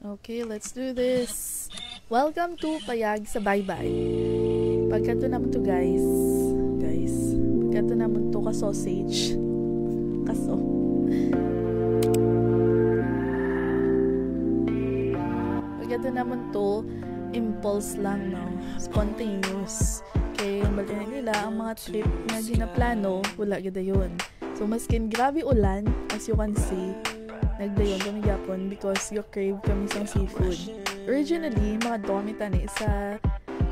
Okay, let's do this. Welcome to Payag sa Baybay. Pagkato naman to guys. Pagkato naman to ka-sausage. Kaso. Pagkato naman to, impulse lang, no? Spontaneous. Kaya balita nila, ang mga trip na ginaplano, wala gada yun. So, maskin grabe ulan, as you can see, nagdayon kami yapon because you crave kami sa seafood. Originally, mga kami tani sa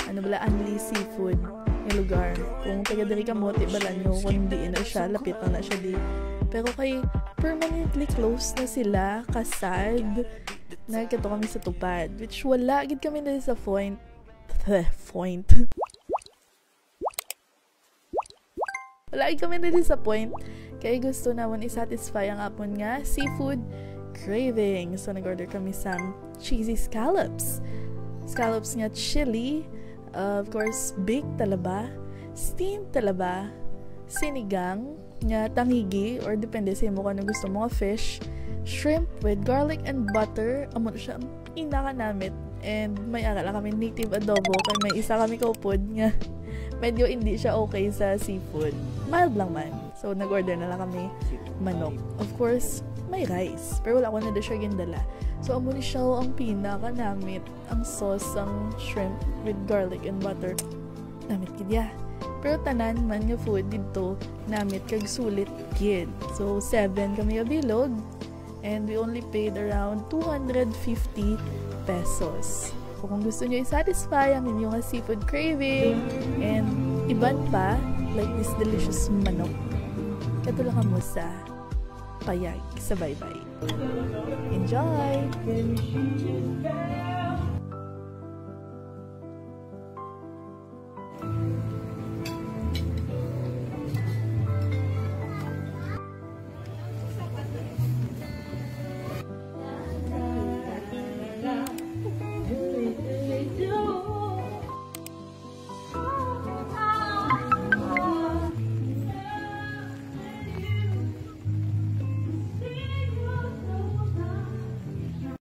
Anli Seafood yung lugar. Kung taga-dari ka mo, tibalan nyo kung hindi na siya, lapit na siya di. Pero kay permanently close na sila, kasad, nagkato kami sa tupad. Which wala, gid kami na sa point. Wala kami na-disappoint kaya gusto naman i-satisfy ang apon nga seafood craving. So nag-order kami sa cheesy scallops nga chili, of course baked talaba, steamed talaba, sinigang nga tangigi or depende sa imo kung ano gusto mo, fish, shrimp with garlic and butter. Amo siya ang inakanamit. And may akala kami native adobo kaya may isa kami kaupod nga medyo hindi siya okay sa seafood. Mild lang man. So, nag-order na lang kami manok. Of course, may rice. Pero wala ko na siya gindala. So, amo ni siya ang pinaka-namit. Ang sauce, ang shrimp with garlic and butter. Namit kidya. Pero tanan man nga food dito, namit kag sulit kid. So, 7 kami kabilog. And we only paid around 250 pesos. So, kung gusto nyo i-satisfy ang inyong seafood craving and iban pa, like this delicious manok, katulungan mo sa Payag sa Baybay. Enjoy!